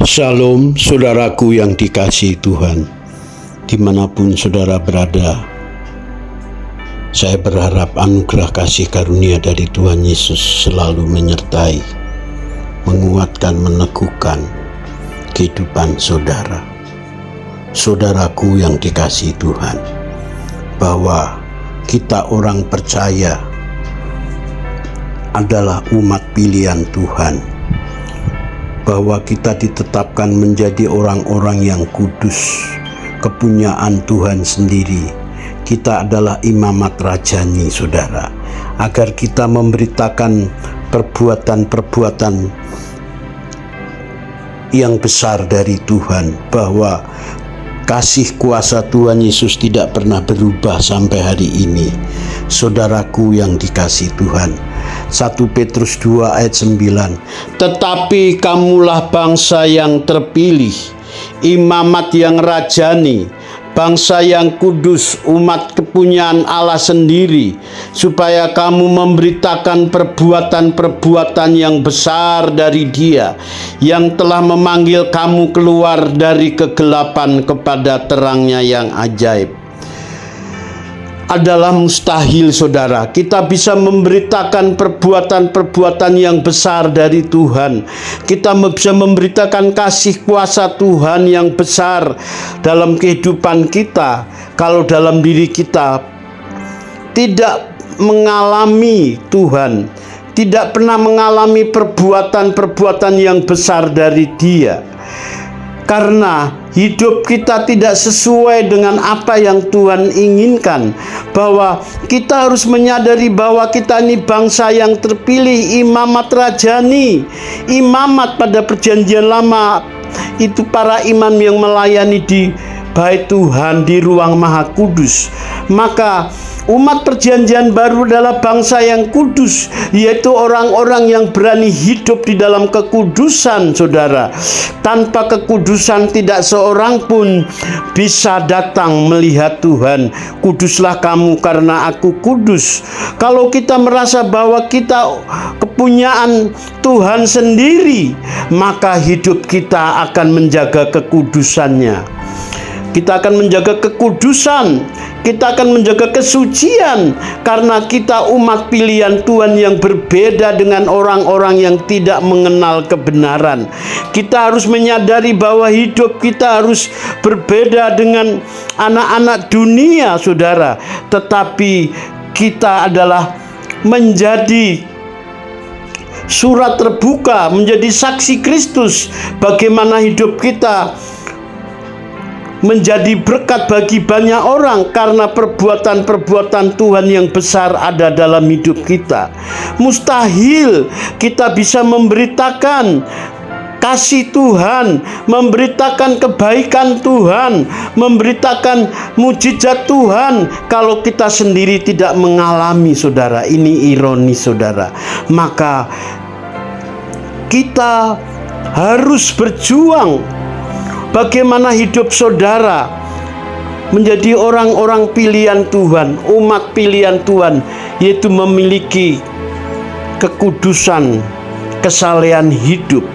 Shalom saudaraku yang dikasihi Tuhan, dimanapun saudara berada. Saya berharap anugerah kasih karunia dari Tuhan Yesus selalu menyertai, menguatkan, meneguhkan kehidupan saudara. Saudaraku yang dikasihi Tuhan, bahwa kita orang percaya adalah umat pilihan Tuhan, bahwa kita ditetapkan menjadi orang-orang yang kudus, kepunyaan Tuhan sendiri. Kita adalah imamat rajani, saudara, agar kita memberitakan perbuatan-perbuatan yang besar dari Tuhan, bahwa kasih kuasa Tuhan Yesus tidak pernah berubah sampai hari ini. Saudaraku yang dikasihi Tuhan, 1 Petrus 2 ayat 9, tetapi kamulah bangsa yang terpilih, imamat yang rajani, bangsa yang kudus, umat kepunyaan Allah sendiri, supaya kamu memberitakan perbuatan-perbuatan yang besar dari Dia yang telah memanggil kamu keluar dari kegelapan kepada terang-Nya yang ajaib. Adalah mustahil, saudara, kita bisa memberitakan perbuatan-perbuatan yang besar dari Tuhan. Kita bisa memberitakan kasih kuasa Tuhan yang besar dalam kehidupan kita, kalau dalam diri kita tidak mengalami Tuhan, tidak pernah mengalami perbuatan-perbuatan yang besar dari Dia. Karena hidup kita tidak sesuai dengan apa yang Tuhan inginkan, bahwa kita harus menyadari bahwa kita ini bangsa yang terpilih, imamat rajani. Imamat pada perjanjian lama itu para imam yang melayani di Bait Tuhan, di ruang Maha Kudus. Maka umat perjanjian baru adalah bangsa yang kudus, yaitu orang-orang yang berani hidup di dalam kekudusan, saudara. Tanpa kekudusan tidak seorang pun bisa datang melihat Tuhan. Kuduslah kamu karena aku kudus. Kalau kita merasa bahwa kita kepunyaan Tuhan sendiri, maka hidup kita akan menjaga kekudusannya. Kita akan menjaga kekudusan, kita akan menjaga kesucian, karena kita umat pilihan Tuhan yang berbeda dengan orang-orang yang tidak mengenal kebenaran. Kita harus menyadari bahwa hidup kita harus berbeda dengan anak-anak dunia, saudara. Tetapi kita adalah menjadi surat terbuka, menjadi saksi Kristus, bagaimana hidup kita menjadi berkat bagi banyak orang karena perbuatan-perbuatan Tuhan yang besar ada dalam hidup kita. Mustahil kita bisa memberitakan kasih Tuhan, memberitakan kebaikan Tuhan, memberitakan mujizat Tuhan kalau kita sendiri tidak mengalami, saudara. Ini ironis, saudara. Maka kita harus berjuang bagaimana hidup saudara menjadi orang-orang pilihan Tuhan, umat pilihan Tuhan, yaitu memiliki kekudusan, kesalehan hidup.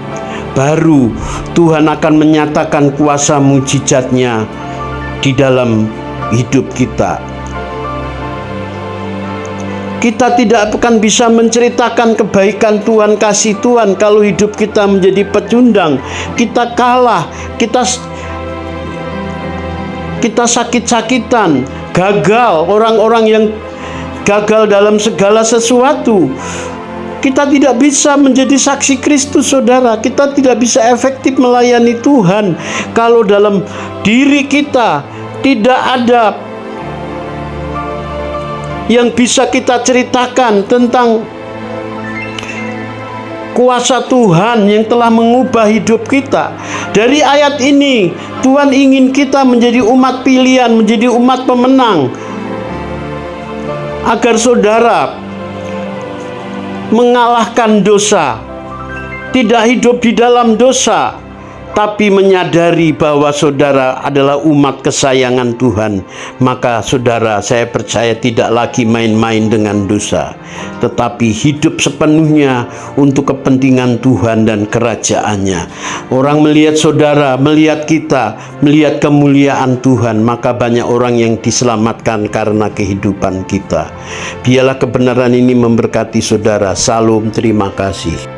Baru Tuhan akan menyatakan kuasa mujizatnya di dalam hidup kita. Kita tidak akan bisa menceritakan kebaikan Tuhan, kasih Tuhan, kalau hidup kita menjadi pecundang. Kita kalah, kita sakit-sakitan, gagal. Orang-orang yang gagal dalam segala sesuatu. Kita tidak bisa menjadi saksi Kristus, saudara. Kita tidak bisa efektif melayani Tuhan kalau dalam diri kita tidak ada yang bisa kita ceritakan tentang kuasa Tuhan yang telah mengubah hidup kita. Dari ayat ini, Tuhan ingin kita menjadi umat pilihan, menjadi umat pemenang, agar saudara mengalahkan dosa, tidak hidup di dalam dosa, tetapi menyadari bahwa saudara adalah umat kesayangan Tuhan, maka saudara, saya percaya tidak lagi main-main dengan dosa, tetapi hidup sepenuhnya untuk kepentingan Tuhan dan kerajaannya. Orang melihat saudara, melihat kita, melihat kemuliaan Tuhan, maka banyak orang yang diselamatkan karena kehidupan kita. Biarlah kebenaran ini memberkati saudara. Salam, terima kasih.